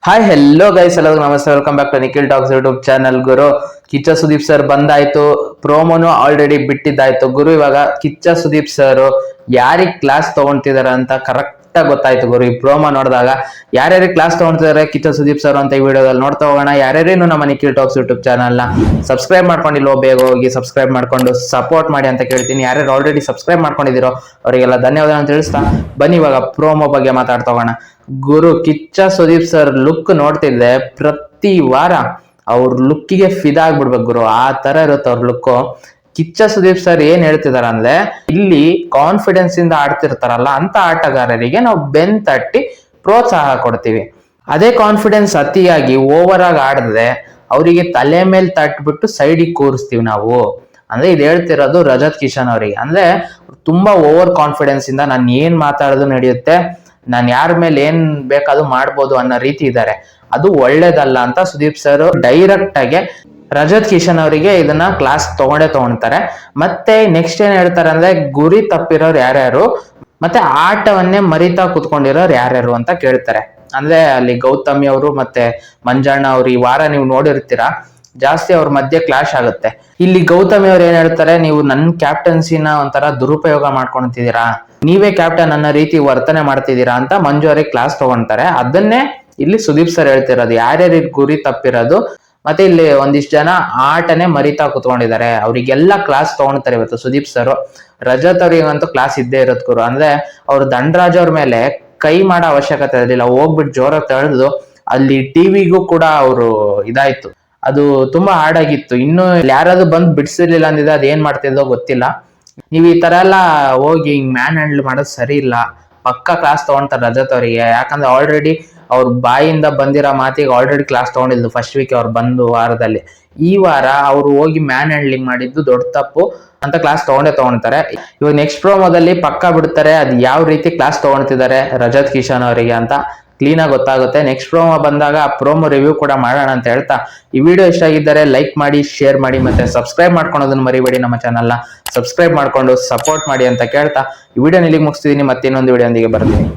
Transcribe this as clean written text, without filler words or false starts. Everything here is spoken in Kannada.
ಹಾಯ್ ಹೆಲ್ಲೋ ಗೈಸ್ ಎಲ್ಲರಿಗೂ ನಮಸ್ತೆ, welcome back to Nikhil talks YouTube channel. ಗುರು, ಕಿಚ್ಚ ಸುದೀಪ್ ಸರ್ ಬಂದಾಯ್ತು, ಪ್ರೋಮೋನು ಆಲ್ರೆಡಿ ಬಿಟ್ಟಿದ್ದಾಯ್ತು. ಗುರು, ಇವಾಗ ಕಿಚ್ಚ ಸುದೀಪ್ ಸರ್ ಯಾರಿಗ್ ಕ್ಲಾಸ್ ತಗೊಂತಿದಾರೆ ಅಂತ ಕರೆಕ್ಟ್ ಆಗಿ ಗೊತ್ತಾಯ್ತು. ಗುರು, ಈ ಪ್ರೋಮೋ ನೋಡಿದಾಗ ಯಾರ್ಯಾರಿಗೆ ಕ್ಲಾಸ್ ತಗೊಂತಿದಾರೆ ಕಿಚ್ಚ ಸುದೀಪ್ ಸರ್ ಅಂತ ಈ ವಿಡಿಯೋದಲ್ಲಿ ನೋಡ್ತಾ ಹೋಗೋಣ. ಯಾರ್ಯಾರೇನು ನಮ್ಮ ನಿಖಿಲ್ ಟಾಕ್ಸ್ ಯೂಟ್ಯೂಬ್ ಚಾನಲ್ ನ ಸಬ್ಸ್ಕ್ರೈಬ್ ಮಾಡ್ಕೊಂಡಿಲ್ವೋ ಬೇಗ ಹೋಗಿ ಸಬ್ಸ್ಕ್ರೈಬ್ ಮಾಡ್ಕೊಂಡು ಸಪೋರ್ಟ್ ಮಾಡಿ ಅಂತ ಕೇಳ್ತೀನಿ. ಯಾರ್ಯಾರು ಆಲ್ರೆಡಿ ಸಬ್ಸ್ಕ್ರೈಬ್ ಮಾಡ್ಕೊಂಡಿದ್ದೀರೋ ಅವರಿಗೆಲ್ಲ ಧನ್ಯವಾದ ಅಂತ ತಿಳಿಸ್ತಾ ಬನ್ನಿ ಇವಾಗ ಪ್ರೋಮೋ ಬಗ್ಗೆ ಮಾತಾಡ್ತಾ ಹೋಗೋಣ. ಗುರು, ಕಿಚ್ಚ ಸುದೀಪ್ ಸರ್ ಲುಕ್ ನೋಡ್ತಿದ್ದೆ, ಪ್ರತಿ ವಾರ ಅವ್ರ ಲುಕ್ಕಿಗೆ ಫಿದಾ ಆಗ್ಬಿಡ್ಬೇಕು ಗುರು, ಆ ತರ ಇರುತ್ತೆ ಅವ್ರ ಲುಕ್. ಕಿಚ್ಚ ಸುದೀಪ್ ಸರ್ ಏನ್ ಹೇಳ್ತಿದಾರ ಅಂದ್ರೆ, ಇಲ್ಲಿ ಕಾನ್ಫಿಡೆನ್ಸ್ ಇಂದ ಆಡ್ತಿರ್ತಾರಲ್ಲ ಅಂತ ಆಟಗಾರರಿಗೆ ನಾವು ಬೆನ್ ತಟ್ಟಿ ಪ್ರೋತ್ಸಾಹ ಕೊಡ್ತೀವಿ. ಅದೇ ಕಾನ್ಫಿಡೆನ್ಸ್ ಅತಿಯಾಗಿ ಓವರ್ ಆಗಿ ಆಡಿದ್ರೆ ಅವರಿಗೆ ತಲೆ ಮೇಲೆ ತಟ್ಬಿಟ್ಟು ಸೈಡಿಗೆ ಕೂರಿಸ್ತೀವಿ ನಾವು. ಅಂದ್ರೆ ಇದು ಹೇಳ್ತಿರೋದು ರಜತ್ ಕಿಶನ್ ಅವರಿಗೆ. ಅಂದ್ರೆ ತುಂಬಾ ಓವರ್ ಕಾನ್ಫಿಡೆನ್ಸ್ ಇಂದ ನಾನು ಏನ್ ಮಾತಾಡೋದು ನಡೆಯುತ್ತೆ, ನಾನು ಯಾರ ಮೇಲೆ ಏನ್ ಬೇಕಾದ್ರೂ ಮಾಡ್ಬೋದು ಅನ್ನೋ ರೀತಿ ಇದ್ದಾರೆ. ಅದು ಒಳ್ಳೇದಲ್ಲ ಅಂತ ಸುದೀಪ್ ಸರ್ ಡೈರೆಕ್ಟ್ ಆಗಿ ರಜತ್ ಕಿಶನ್ ಅವರಿಗೆ ಇದನ್ನ ಕ್ಲಾಸ್ ತಗೊಳ್ತಾರೆ. ಮತ್ತೆ ನೆಕ್ಸ್ಟ್ ಏನ್ ಹೇಳ್ತಾರೆ ಅಂದ್ರೆ, ಗುರಿ ತಪ್ಪಿರೋರು ಯಾರ್ಯಾರು ಮತ್ತೆ ಆಟವನ್ನೇ ಮರಿತಾ ಕುತ್ಕೊಂಡಿರೋರು ಯಾರ್ಯಾರು ಅಂತ ಕೇಳ್ತಾರೆ. ಅಂದ್ರೆ ಅಲ್ಲಿ ಗೌತಮಿ ಅವರು ಮತ್ತೆ ಮಂಜಣ್ಣ ಅವರು ಈ ವಾರ ನೀವು ನೋಡಿರ್ತೀರಾ, ಜಾಸ್ತಿ ಅವ್ರ ಮಧ್ಯೆ ಕ್ಲಾಶ್ ಆಗುತ್ತೆ. ಇಲ್ಲಿ ಗೌತಮಿ ಅವ್ರು ಏನ್ ಹೇಳ್ತಾರೆ, ನೀವು ನನ್ನ ಕ್ಯಾಪ್ಟನ್ಸಿನ ಒಂಥರ ದುರುಪಯೋಗ ಮಾಡ್ಕೊಂತಿದ್ದೀರಾ, ನೀವೇ ಕ್ಯಾಪ್ಟನ್ ಅನ್ನೋ ರೀತಿ ವರ್ತನೆ ಮಾಡ್ತಿದ್ದೀರಾ ಅಂತ ಮಂಜು ಅವ್ರಿಗೆ ಕ್ಲಾಸ್ ತಗೊಂತಾರೆ. ಅದನ್ನೇ ಇಲ್ಲಿ ಸುದೀಪ್ ಸರ್ ಹೇಳ್ತಿರೋದು, ಯಾರ್ಯಾರ ಗುರಿ ತಪ್ಪಿರೋದು ಮತ್ತೆ ಇಲ್ಲಿ ಒಂದಿಷ್ಟು ಜನ ಆಟನೇ ಮರಿತಾ ಕುತ್ಕೊಂಡಿದ್ದಾರೆ ಅವ್ರಿಗೆಲ್ಲ ಕ್ಲಾಸ್ ತಗೊಳ್ತಾರೆ ಇವತ್ತು ಸುದೀಪ್ ಸರ್. ರಜತ್ ಅವ್ರಿಗಂತೂ ಕ್ಲಾಸ್ ಇದ್ದೇ ಇರೋದ್ ಗುರು. ಅಂದ್ರೆ ಅವ್ರು ದಂಡರಾಜ್ ಅವ್ರ ಮೇಲೆ ಕೈ ಮಾಡೋ ಅವಶ್ಯಕತೆ ಇರಲಿಲ್ಲ, ಹೋಗ್ಬಿಟ್ಟು ಜೋರ ತಳೆದು ಅಲ್ಲಿ ಟಿವಿಗೂ ಕೂಡ ಅವರು ಇದಾಯ್ತು. ಅದು ತುಂಬಾ ಹಾಡಾಗಿತ್ತು. ಇನ್ನು ಯಾರಾದ್ರೂ ಬಂದು ಬಿಡಿಸಿರ್ಲಿಲ್ಲ ಅಂದಿದ್ರೆ ಅದ್ ಏನ್ ಮಾಡ್ತಿದ್ದೋ ಗೊತ್ತಿಲ್ಲ. ನೀವ್ ಈ ತರ ಎಲ್ಲ ಹೋಗಿ ಮ್ಯಾನ್ ಹ್ಯಾಂಡಲ್ ಮಾಡೋದು ಸರಿ ಇಲ್ಲ. ಪಕ್ಕ ಕ್ಲಾಸ್ ತಗೊಂತಾರೆ ರಜತ್ ಅವರಿಗೆ, ಯಾಕಂದ್ರೆ ಆಲ್ರೆಡಿ ಅವ್ರ ಬಾಯಿಂದ ಬಂದಿರೋ ಮಾತಿಗೆ ಆಲ್ರೆಡಿ ಕ್ಲಾಸ್ ತಗೊಂಡಿದ್ದು ಫಸ್ಟ್ ವೀಕ್ ಅವ್ರು ಬಂದು ವಾರದಲ್ಲಿ. ಈ ವಾರ ಅವ್ರು ಹೋಗಿ ಮ್ಯಾನ್ ಹ್ಯಾಂಡ್ಲಿಂಗ್ ಮಾಡಿದ್ದು ದೊಡ್ಡ ತಪ್ಪು ಅಂತ ಕ್ಲಾಸ್ ತಗೊಂತಾರೆ. ಇವಾಗ ನೆಕ್ಸ್ಟ್ ಪ್ರೋಮೋದಲ್ಲಿ ಪಕ್ಕ ಬಿಡ್ತಾರೆ ಅದ್ ಯಾವ ರೀತಿ ಕ್ಲಾಸ್ ತಗೊಳ್ತಿದ್ದಾರೆ ರಜತ್ ಕಿಶನ್ ಅವರಿಗೆ ಅಂತ ಕ್ಲೀನ್ ಆಗಿ ಗೊತ್ತಾಗುತ್ತೆ. ನೆಕ್ಸ್ಟ್ ಪ್ರೋಮೋ ಬಂದಾಗ ಆ ಪ್ರೋಮೋ ರಿವ್ಯೂ ಕೂಡ ಮಾಡೋಣ ಅಂತ ಹೇಳ್ತಾ, ಈ ವಿಡಿಯೋ ಇಷ್ಟ ಆಗಿದ್ದರೆ ಲೈಕ್ ಮಾಡಿ, ಶೇರ್ ಮಾಡಿ, ಮತ್ತೆ ಸಬ್ಸ್ಕ್ರೈಬ್ ಮಾಡ್ಕೊಳೋದನ್ನ ಮರಿಬೇಡಿ. ನಮ್ಮ ಚಾನಲ್ನ ಸಬ್ಸ್ಕ್ರೈಬ್ ಮಾಡ್ಕೊಂಡು ಸಪೋರ್ಟ್ ಮಾಡಿ ಅಂತ ಕೇಳ್ತಾ ಈ ವಿಡಿಯೋ ಇಲ್ಲಿಗೆ ಮುಗಿಸ್ತಿದ್ದೀನಿ. ಮತ್ತೆ ಇನ್ನೊಂದು ವಿಡಿಯೋ ಒಂದಿಗೆ ಬರ್ತೀನಿ.